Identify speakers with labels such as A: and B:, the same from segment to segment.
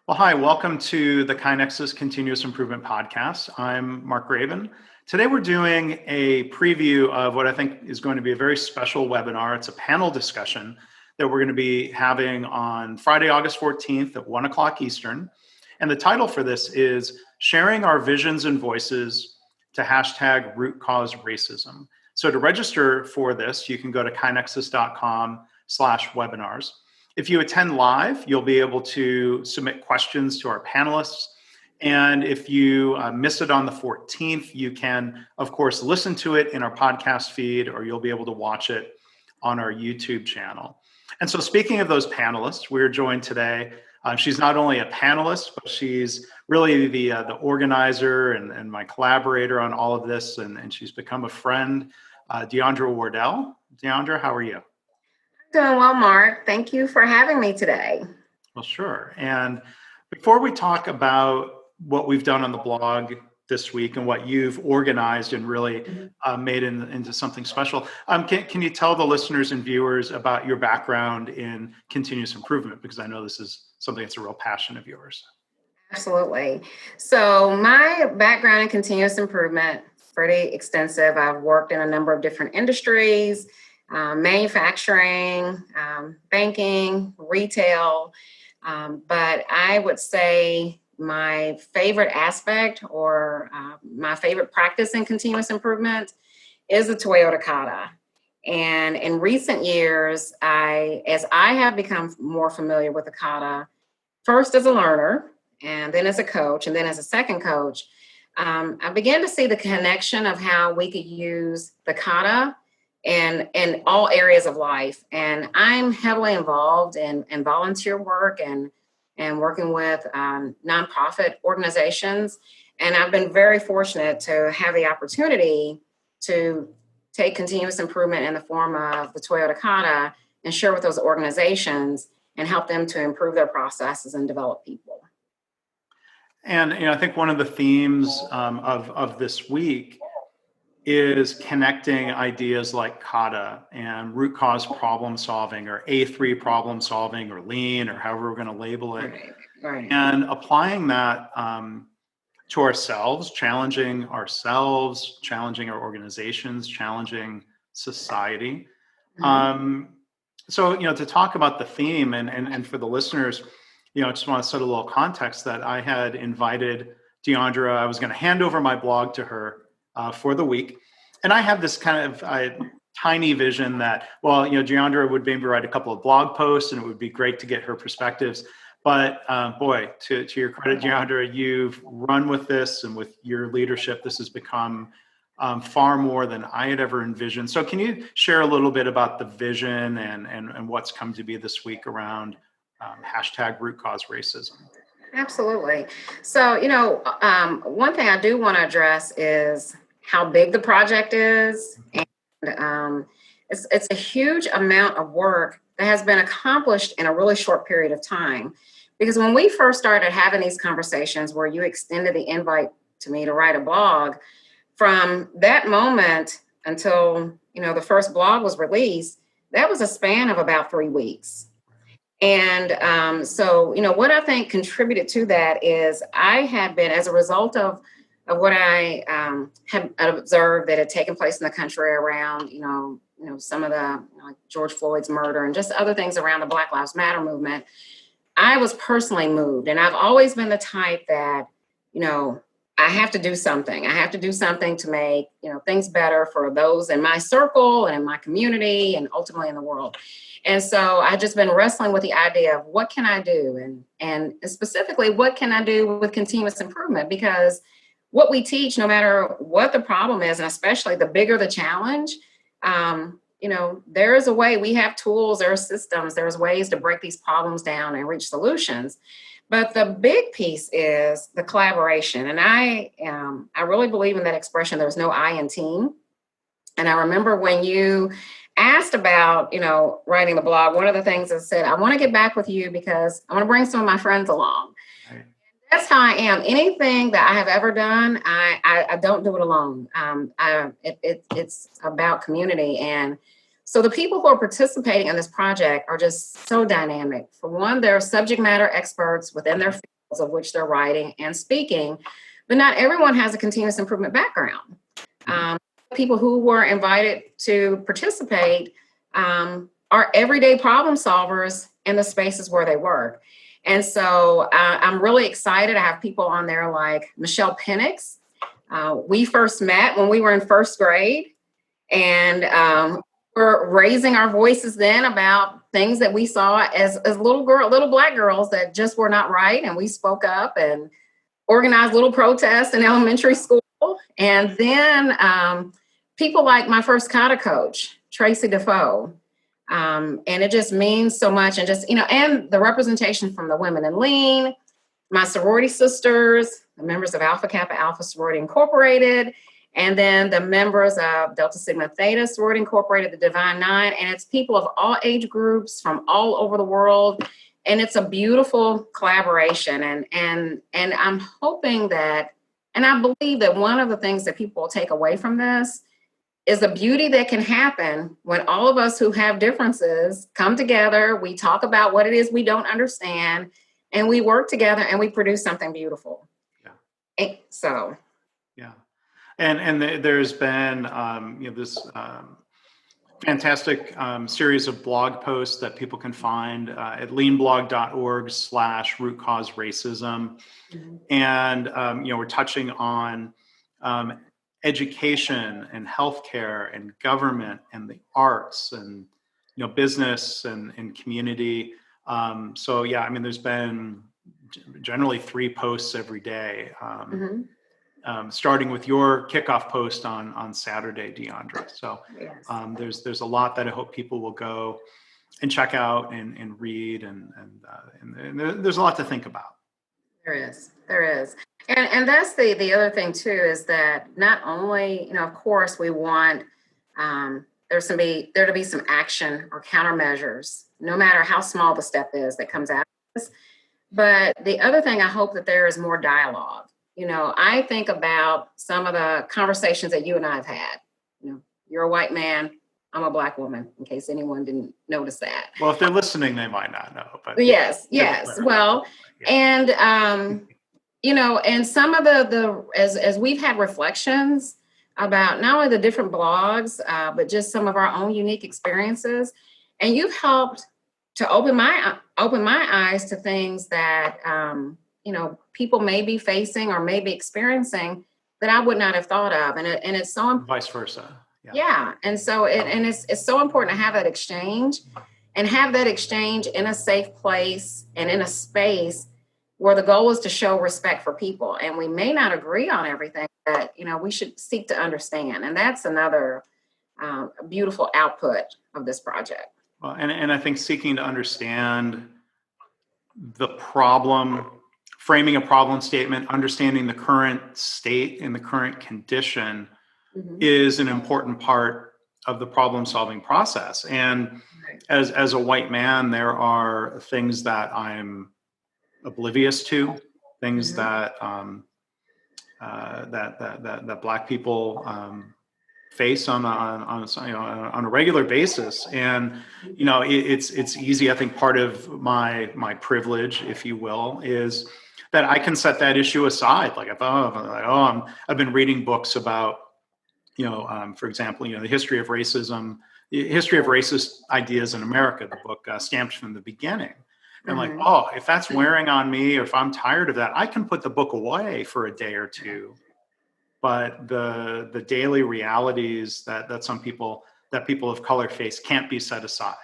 A: Well, hi, welcome to the KaiNexus Continuous Improvement Podcast. I'm Mark Graban. Today we're doing a preview of what I think is going to be a very special webinar. It's a panel discussion that we're going to be having on Friday, August 14th at 1 o'clock Eastern. And the title for this is Sharing Our Visions and Voices to hashtag Root Cause Racism. So to register for this, you can go to kainexus.com/webinars. If you attend live, you'll be able to submit questions to our panelists. And if you miss it on the 14th, you can, of course, listen to it in our podcast feed, or you'll be able to watch it on our YouTube channel. And so speaking of those panelists, we're joined today. She's not only a panelist, but she's really the organizer and my collaborator on all of this. And she's become a friend, Deondra Wardelle. Deondra, how are you?
B: Doing well, Mark. Thank you for having me today.
A: Well, sure. And before we talk about what we've done on the blog this week and what you've organized and really made into something special, can you tell the listeners and viewers about your background in continuous improvement? Because I know this is something that's a real passion of yours.
B: Absolutely. So my background in continuous improvement is pretty extensive. I've worked in a number of different industries. Manufacturing, banking, retail. But I would say my favorite aspect or my favorite practice in continuous improvement is the Toyota Kata. And in recent years, as I have become more familiar with the Kata, first as a learner, and then as a coach, and then as a second coach, I began to see the connection of how we could use the Kata in all areas of life. And I'm heavily involved in volunteer work and working with nonprofit organizations. And I've been very fortunate to have the opportunity to take continuous improvement in the form of the Toyota Kata and share with those organizations and help them to improve their processes and develop people.
A: And I think one of the themes of this week is connecting ideas like kata and root cause problem solving, or A3 problem solving, or lean, or however we're going to label it,
B: Right.
A: And applying that to ourselves, challenging our organizations, challenging society. So to talk about the theme and for the listeners, I just want to set a little context that I had invited Deondra. I was going to hand over my blog to her for the week. And I have this kind of tiny vision that, Deondra would maybe write a couple of blog posts and it would be great to get her perspectives. But boy, to your credit, Deondra, you've run with this, and with your leadership, this has become far more than I had ever envisioned. So can you share a little bit about the vision and what's come to be this week around hashtag root cause racism?
B: Absolutely. So, one thing I do want to address is how big the project is. And it's a huge amount of work that has been accomplished in a really short period of time. Because when we first started having these conversations where you extended the invite to me to write a blog, from that moment until, the first blog was released, that was a span of about 3 weeks. And so, what I think contributed to that is I had been, as a result of what I have observed that had taken place in the country around, some of the George Floyd's murder and just other things around the Black Lives Matter movement, I was personally moved. And I've always been the type that, I have to do something. I have to do something to make, things better for those in my circle and in my community and ultimately in the world. And so I've just been wrestling with the idea of what can I do? And specifically, what can I do with continuous improvement? Because what we teach, no matter what the problem is, and especially the bigger the challenge, there is a way. We have tools, there are systems, there's ways to break these problems down and reach solutions. But the big piece is the collaboration. And I really believe in that expression, there's no I in team. And I remember when you asked about, writing the blog, one of the things I said, I want to get back with you because I want to bring some of my friends along. Right. That's how I am. Anything that I have ever done, I don't do it alone. It's about community. And so the people who are participating in this project are just so dynamic. For one, they're subject matter experts within their field. of which they're writing and speaking, but not everyone has a continuous improvement background. People who were invited to participate are everyday problem solvers in the spaces where they work. And so I'm really excited to have people on there like Michelle Penix. We first met when we were in first grade, and we're raising our voices then about things that we saw as little black girls that just were not right. And we spoke up and organized little protests in elementary school. And then people like my first kata coach, Tracy Defoe. And it just means so much. And just, and the representation from the Women in Lean, my sorority sisters, the members of Alpha Kappa Alpha Sorority Incorporated, and then the members of Delta Sigma Theta Sorority Incorporated, the Divine Nine. And it's people of all age groups from all over the world. And it's a beautiful collaboration. And I'm hoping that, and I believe that one of the things that people will take away from this is the beauty that can happen when all of us who have differences come together, we talk about what it is we don't understand, and we work together and we produce something beautiful. Yeah.
A: Yeah. And there's been, this fantastic series of blog posts that people can find at leanblog.org/root cause racism. And, we're touching on education and healthcare and government and the arts and, business and community. So, yeah, there's been generally 3 posts every day. Starting with your kickoff post on Saturday, Deondra. So yes. There's a lot that I hope people will go and check out and read, and there's a lot to think about.
B: There is. And that's the other thing too, is that not only, of course we want there to be some action or countermeasures, no matter how small the step is that comes out of this. But the other thing, I hope that there is more dialogue. I think about some of the conversations that you and I have had. You're a white man, I'm a black woman, in case anyone didn't notice that.
A: Well, if they're listening, they might not know. But
B: yes. Well, yeah. And and some of as we've had reflections about not only the different blogs, but just some of our own unique experiences, and you've helped to open my eyes to things that people may be facing or may be experiencing that I would not have thought of, and it's so important.
A: Vice versa.
B: Yeah. And so it's so important to have that exchange, and have that exchange in a safe place and in a space where the goal is to show respect for people. And we may not agree on everything, but we should seek to understand. And that's another beautiful output of this project.
A: Well, and I think seeking to understand the problem, framing a problem statement, understanding the current state and the current condition is an important part of the problem solving process. And as a white man, there are things that I'm oblivious to, things that that Black people face on a regular basis. And it's easy. I think part of my privilege, if you will, is that I can set that issue aside. I've been reading books about, for example, the history of racism, the history of racist ideas in America, the book Stamped from the Beginning. And I'm like, if that's wearing on me, or if I'm tired of that, I can put the book away for a day or two. But the daily realities that people of color face can't be set aside.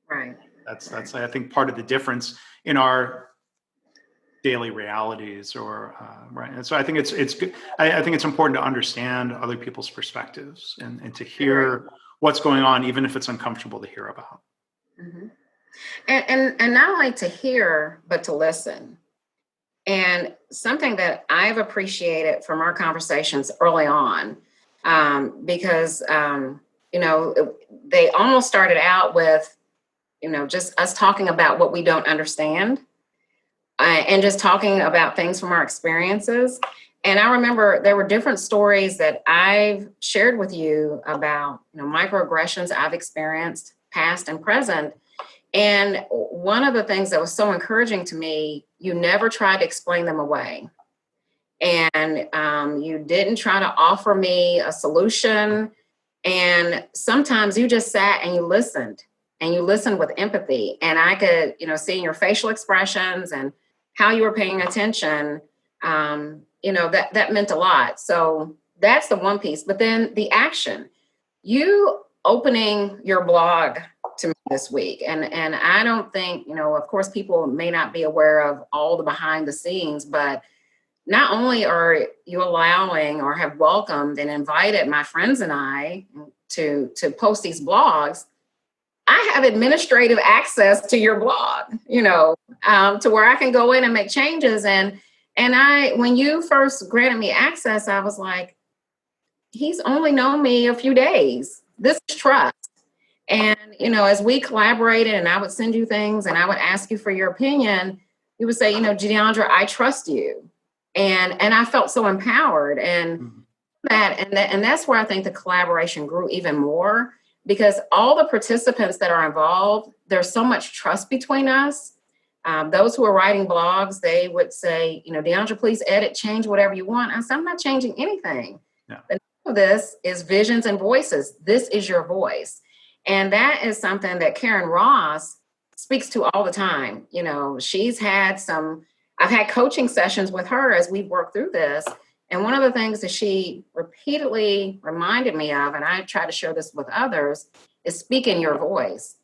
A: Right. That's I think part of the difference in our daily realities, or right. And so I think it's good. I think it's important to understand other people's perspectives and to hear what's going on, even if it's uncomfortable to hear about.
B: Mm-hmm. And not only to hear, but to listen. And something that I've appreciated from our conversations early on, because, they almost started out with, just us talking about what we don't understand, and just talking about things from our experiences. And I remember there were different stories that I've shared with you about, microaggressions I've experienced, past and present. And one of the things that was so encouraging to me, you never tried to explain them away. And you didn't try to offer me a solution. And sometimes you just sat and you listened with empathy. And I could, see in your facial expressions and how you were paying attention, that meant a lot. So that's the one piece. But then the action, you opening your blog to me this week. And I don't think, of course, people may not be aware of all the behind the scenes, but not only are you allowing or have welcomed and invited my friends and I to post these blogs, I have administrative access to your blog, to where I can go in and make changes. And when you first granted me access, I was like, he's only known me a few days. This is trust. And, as we collaborated and I would send you things and I would ask you for your opinion, you would say, Deondra, I trust you. And I felt so empowered, and that's where I think the collaboration grew even more, because all the participants that are involved, there's so much trust between us. Those who are writing blogs, they would say, Deondra, please edit, change whatever you want. I said, I'm not changing anything. Yeah. The name of this is Visions and Voices. This is your voice. And that is something that Karyn Ross speaks to all the time. I've had coaching sessions with her as we work through this. And one of the things that she repeatedly reminded me of, and I try to share this with others, is speak in your voice.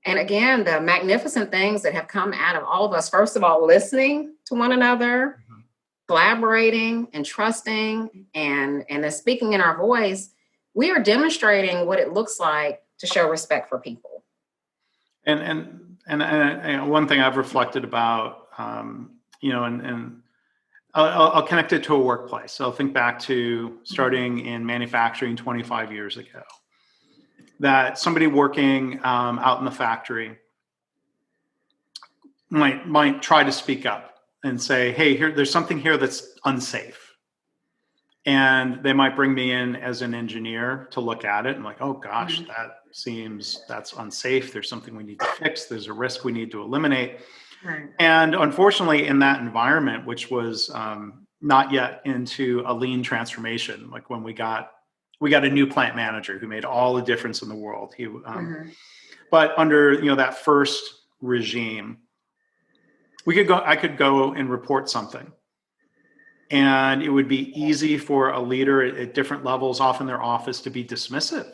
B: And again, the magnificent things that have come out of all of us, first of all, listening to one another, collaborating and trusting, and then speaking in our voice, we are demonstrating what it looks like to show respect for people.
A: And one thing I've reflected about, and I'll connect it to a workplace. I'll think back to starting in manufacturing 25 years ago, that somebody working out in the factory might try to speak up and say, hey, there's something here that's unsafe. And they might bring me in as an engineer to look at it and like, oh gosh, that's unsafe. There's something we need to fix. There's a risk we need to eliminate. Right. And unfortunately, in that environment, which was not yet into a lean transformation, like when we got a new plant manager who made all the difference in the world. But under that first regime, I could go and report something, and it would be easy for a leader at different levels, off in their office, to be dismissive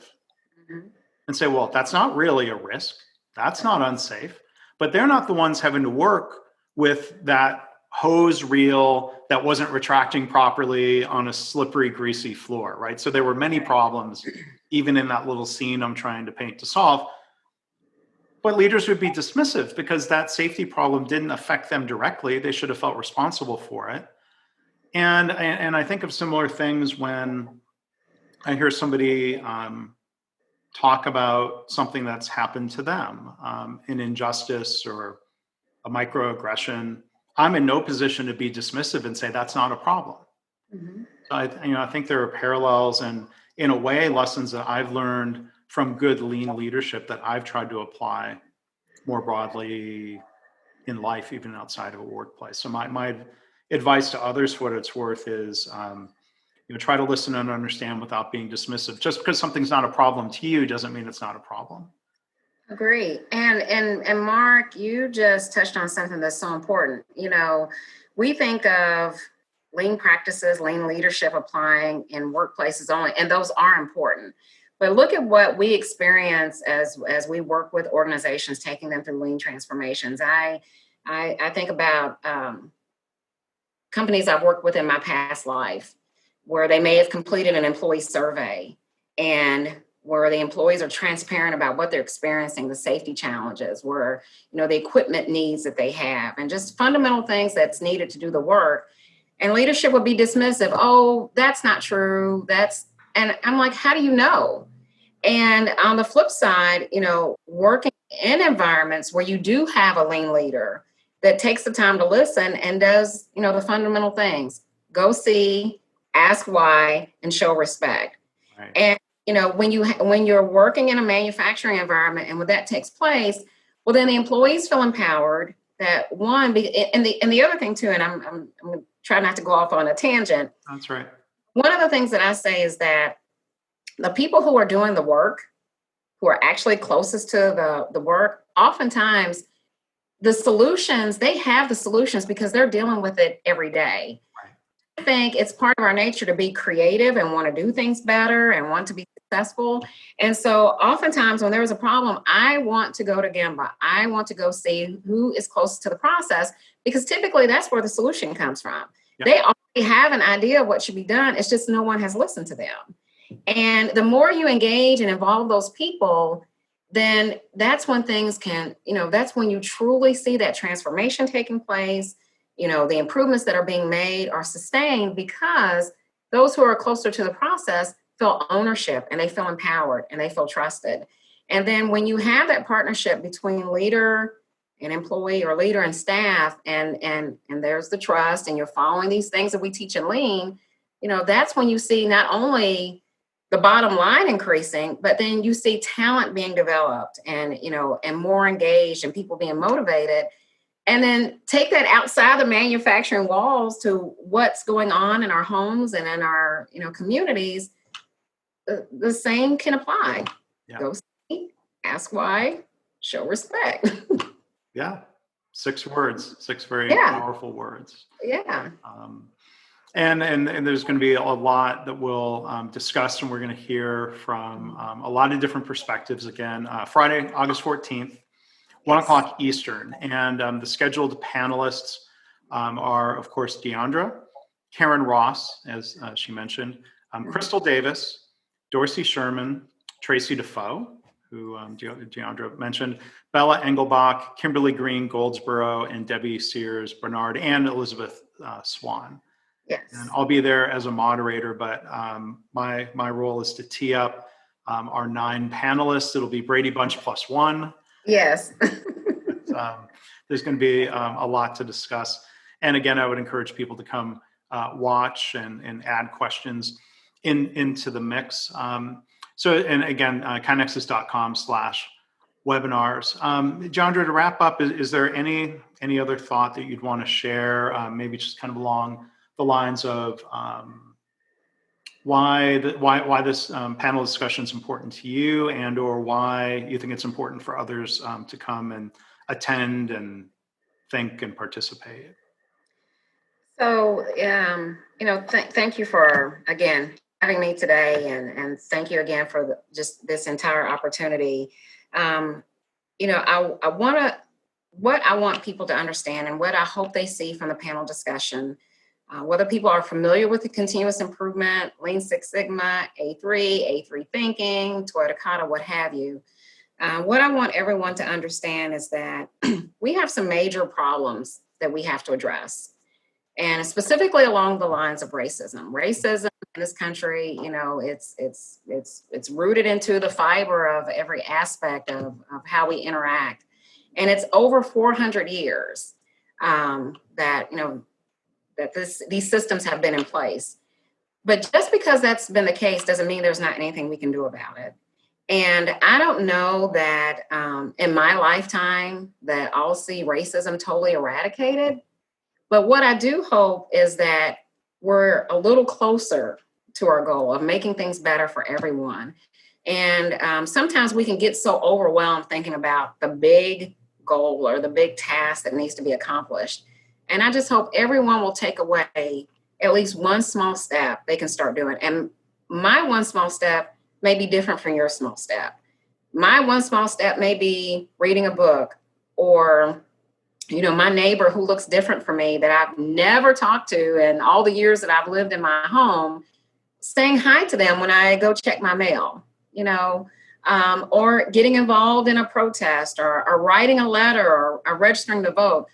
A: and say, well, that's not really a risk. That's not unsafe. But they're not the ones having to work with that hose reel that wasn't retracting properly on a slippery, greasy floor, right? So there were many problems, even in that little scene I'm trying to paint to solve. But leaders would be dismissive because that safety problem didn't affect them directly. They should have felt responsible for it. And I think of similar things when I hear somebody talk about something that's happened to them, an injustice or a microaggression. I'm in no position to be dismissive and say that's not a problem. So I think there are parallels and, in a way, lessons that I've learned from good lean leadership that I've tried to apply more broadly in life, even outside of a workplace. So my advice to others, for what it's worth, is try to listen and understand without being dismissive. Just because something's not a problem to you doesn't mean it's not a problem.
B: Agree. And Mark, you just touched on something that's so important. We think of lean practices, lean leadership applying in workplaces only, and those are important. But look at what we experience as we work with organizations, taking them through lean transformations. I think about companies I've worked with in my past life, where they may have completed an employee survey and where the employees are transparent about what they're experiencing, the safety challenges, where, the equipment needs that they have, and just fundamental things that's needed to do the work. And leadership would be dismissive. Oh, that's not true. And I'm like, how do you know? And on the flip side, working in environments where you do have a lean leader that takes the time to listen and does, the fundamental things, go see, ask why, and show respect. Right. And, when you're working in a manufacturing environment and when that takes place, well, then the employees feel empowered, that one, and the other thing too, and I'm trying not to go off on a tangent.
A: That's right.
B: One of the things that I say is that the people who are doing the work, who are actually closest to the work, oftentimes the solutions, they have the solutions because they're dealing with it every day.
A: Right.
B: I think it's part of our nature to be creative and want to do things better and want to be successful. And so oftentimes when there's a problem, I want to go to Gemba. I want to go see who is closest to the process, because typically that's where the solution comes from. Yep. They already have an idea of what should be done. It's just no one has listened to them. And the more you engage and involve those people, then that's when things can, that's when you truly see that transformation taking place. The improvements that are being made are sustained because those who are closer to the process feel ownership and they feel empowered and they feel trusted. And then when you have that partnership between leader and employee, or leader and staff, and there's the trust, and you're following these things that we teach in Lean, that's when you see not only the bottom line increasing, but then you see talent being developed and more engaged and people being motivated. And then take that outside the manufacturing walls to what's going on in our homes and in our communities. The same can apply. Yeah. Go see, ask why, show respect.
A: Yeah. 6 words, 6 very powerful words.
B: Yeah.
A: And there's going to be a lot that we'll discuss, and we're going to hear from a lot of different perspectives again. Friday, August 14th, 1 o'clock Eastern. And the scheduled panelists are, of course, Deondra, Karyn Ross, as she mentioned, Crystal Davis, Dorsey Sherman, Tracy Defoe, who Deondra mentioned, Bella Engelbach, Kimberly Green Goldsboro, and Debbie Sears Bernard, and Elizabeth Swan.
B: Yes.
A: And I'll be there as a moderator, but my role is to tee up our 9 panelists. It'll be Brady Bunch plus 1.
B: Yes.
A: There's going to be a lot to discuss. And again, I would encourage people to come watch and add questions into the mix. And again, KaiNexus.com/webinars. Deondra, to wrap up, is there any other thought that you'd want to share? Maybe just kind of along the lines of why this panel discussion is important to you, and or why you think it's important for others to come and attend and think and participate.
B: So, thank you for, again, having me today, and thank you again for just this entire opportunity. What I want people to understand, and what I hope they see from the panel discussion, whether people are familiar with the continuous improvement, Lean Six Sigma, A3 thinking, Toyota Kata, what have you. What I want everyone to understand is that we have some major problems that we have to address. And specifically along the lines of racism. Racism in this country, it's rooted into the fiber of every aspect of how we interact. And it's over 400 years that these systems have been in place. But just because that's been the case doesn't mean there's not anything we can do about it. And I don't know that in my lifetime that I'll see racism totally eradicated. But what I do hope is that we're a little closer to our goal of making things better for everyone. And sometimes we can get so overwhelmed thinking about the big goal or the big task that needs to be accomplished. And I just hope everyone will take away at least one small step they can start doing. And my one small step may be different from your small step. My one small step may be reading a book, or my neighbor who looks different from me that I've never talked to in all the years that I've lived in my home, saying hi to them when I go check my mail, or getting involved in a protest, or writing a letter, or registering to vote.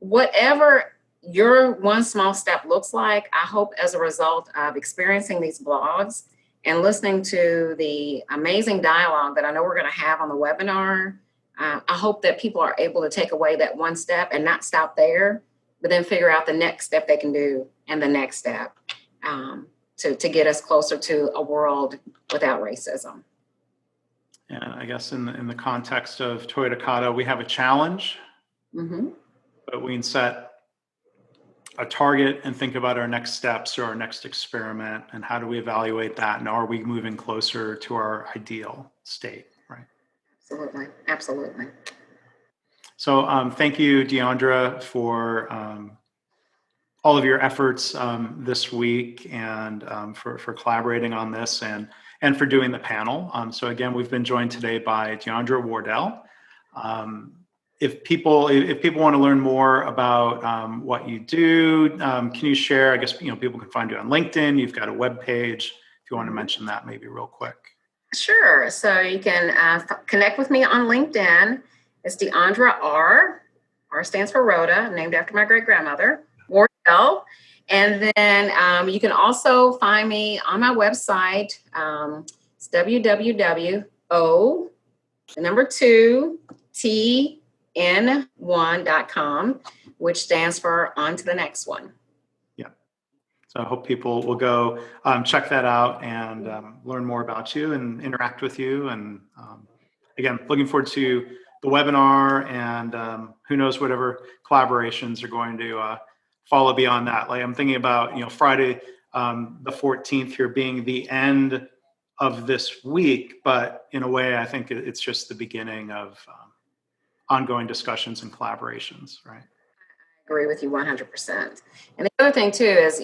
B: Whatever your one small step looks like, I hope as a result of experiencing these blogs and listening to the amazing dialogue that I know we're going to have on the webinar, I hope that people are able to take away that one step and not stop there, but then figure out the next step they can do and the next step to get us closer to a world without racism.
A: And I guess in the context of Toyota Kata, we have a challenge.
B: Mm-hmm.
A: but we can set a target and think about our next steps or our next experiment, and how do we evaluate that, and are we moving closer to our ideal state, right?
B: Absolutely. Absolutely.
A: So thank you, Deondra, for all of your efforts this week, and for collaborating on this, and for doing the panel. So again, we've been joined today by Deondra Wardelle. If people want to learn more about what you do, can you share? I guess people can find you on LinkedIn. You've got a web page. If you want to mention that, maybe real quick.
B: Sure. So you can connect with me on LinkedIn. It's Deondra R. R stands for Rhoda, named after my great grandmother, Wardelle. And then you can also find me on my website. It's www.tn1.com, which stands for on to the next one.
A: Yeah. So I hope people will go check that out and learn more about you and interact with you. And again, looking forward to the webinar, and who knows, whatever collaborations are going to follow beyond that. Like I'm thinking about, Friday, the 14th here being the end of this week, but in a way, I think it's just the beginning of ongoing discussions and collaborations, right?
B: I agree with you 100%. And the other thing too is,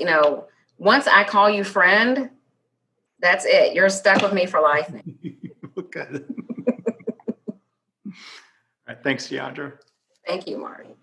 B: once I call you friend, that's it. You're stuck with me for life.
A: Good. All right, thanks, Deondra.
B: Thank you, Marty.